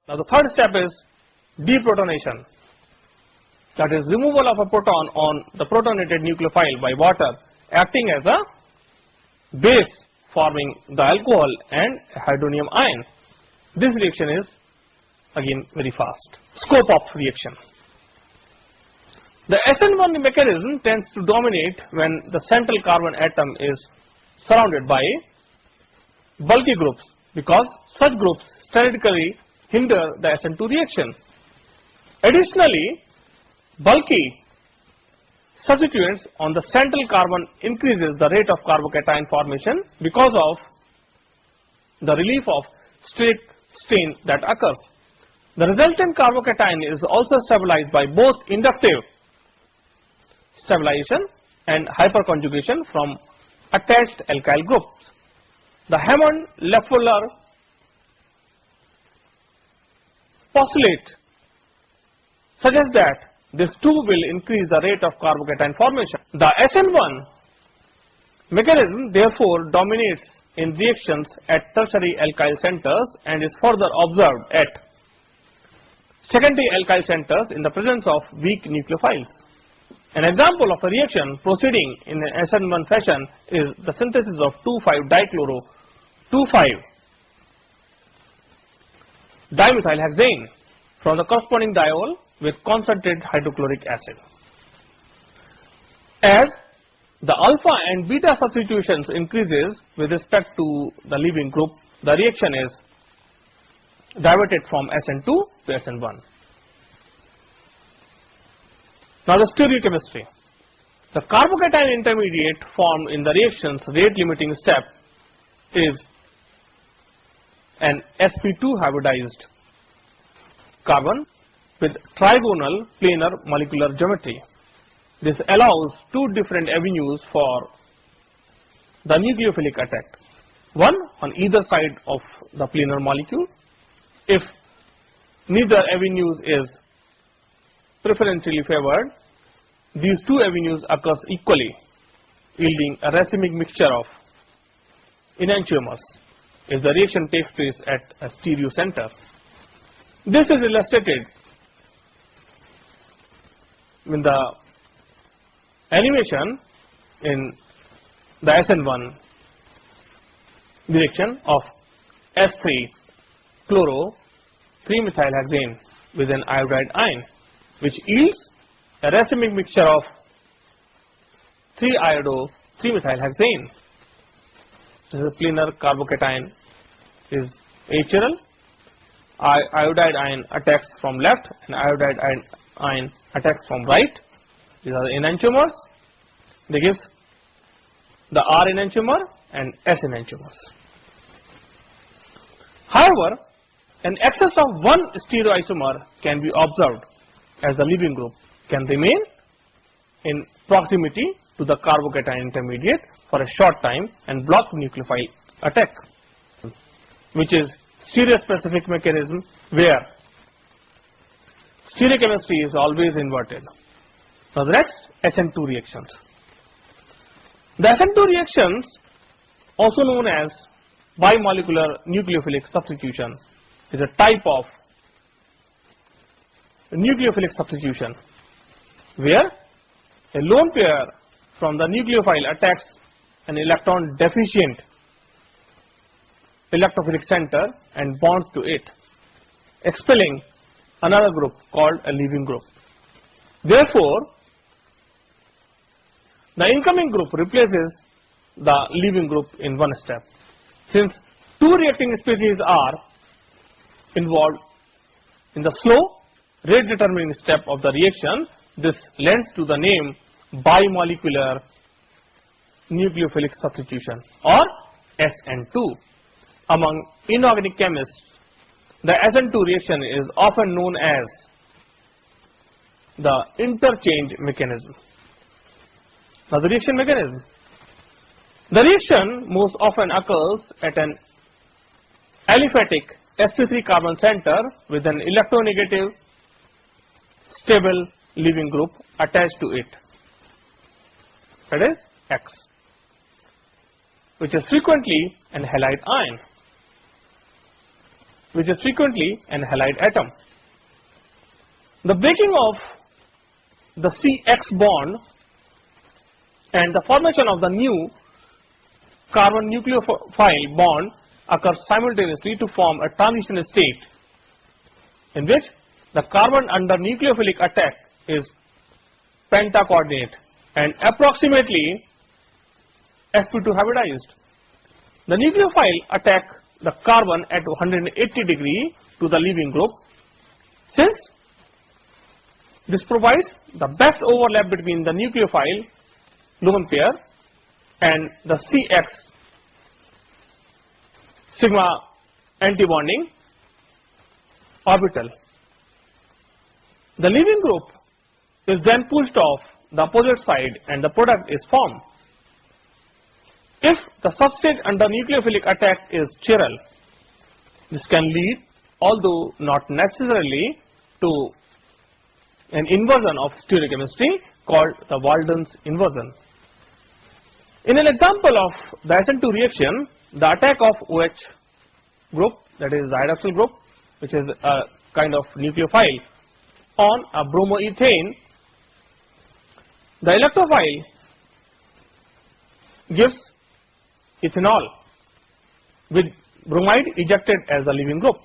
Now the third step is deprotonation, that is removal of a proton on the protonated nucleophile by water acting as a base forming the alcohol and hydronium ion. This reaction is again very fast. Scope of reaction. The SN1 mechanism tends to dominate when the central carbon atom is surrounded by bulky groups, because such groups statically hinder the SN2 reaction. Additionally, bulky substituents on the central carbon increases the rate of carbocation formation because of the relief of steric stain that occurs. The resultant carbocation is also stabilized by both inductive stabilization and hyperconjugation from attached alkyl groups. The Hammond-Lefevre postulate suggests that this too will increase the rate of carbocation formation. The SN1 mechanism therefore dominates in reactions at tertiary alkyl centers and is further observed at secondary alkyl centers in the presence of weak nucleophiles. An example of a reaction proceeding in an SN1 fashion is the synthesis of 2,5-dichloro 2,5-dimethylhexane from the corresponding diol with concentrated hydrochloric acid. As the alpha and beta substitutions increases with respect to the leaving group, the reaction is diverted from SN2 to SN1. Now the stereochemistry. The carbocation intermediate formed in the reaction's rate limiting step is an sp2 hybridized carbon with trigonal planar molecular geometry. This allows two different avenues for the nucleophilic attack, one on either side of the planar molecule. If neither avenues is preferentially favored, these two avenues occurs equally, yielding a racemic mixture of enantiomers if the reaction takes place at a stereo center. This is illustrated in the animation in the SN1 reaction of S3 chloro 3-methylhexane with an iodide ion, which yields a racemic mixture of 3-iodo-3-methylhexane. This is a planar carbocation is achiral. Iodide ion attacks from left and iodide ion attacks from right. These are the enantiomers. They give the R enantiomer and S enantiomers. However, an excess of one stereoisomer can be observed as the leaving group can remain in proximity to the carbocation intermediate for a short time and block nucleophile attack, which is stereospecific mechanism where stereochemistry is always inverted. Now the next, SN2 reactions. The SN2 reactions, also known as bimolecular nucleophilic substitution, is a type of nucleophilic substitution where a lone pair from the nucleophile attacks an electron deficient electrophilic center and bonds to it, expelling another group called a leaving group. Therefore, the incoming group replaces the leaving group in one step. Since two reacting species are involved in the slow rate determining step of the reaction, this lends to the name bimolecular nucleophilic substitution or SN2. Among inorganic chemists, the SN2 reaction is often known as the interchange mechanism. Now the reaction mechanism. The reaction most often occurs at an aliphatic sp3 carbon center with an electronegative stable leaving group attached to it, that is X, which is frequently an halide ion. which is frequently an halide atom. The breaking of the CX bond and the formation of the new carbon nucleophile bond occurs simultaneously to form a transition state in which the carbon under nucleophilic attack is pentacoordinate and approximately sp2 hybridized. The nucleophile attack the carbon at 180 degree to the leaving group. Since this provides the best overlap between the nucleophile lone pair and the CX sigma antibonding orbital. The leaving group is then pushed off the opposite side and the product is formed. If the substrate under nucleophilic attack is chiral, this can lead, although not necessarily, to an inversion of stereochemistry called the Walden's inversion. In an example of the SN2 reaction, the attack of OH group, that is the hydroxyl group, which is a kind of nucleophile, on a bromoethane, the electrophile gives ethanol with bromide ejected as the leaving group.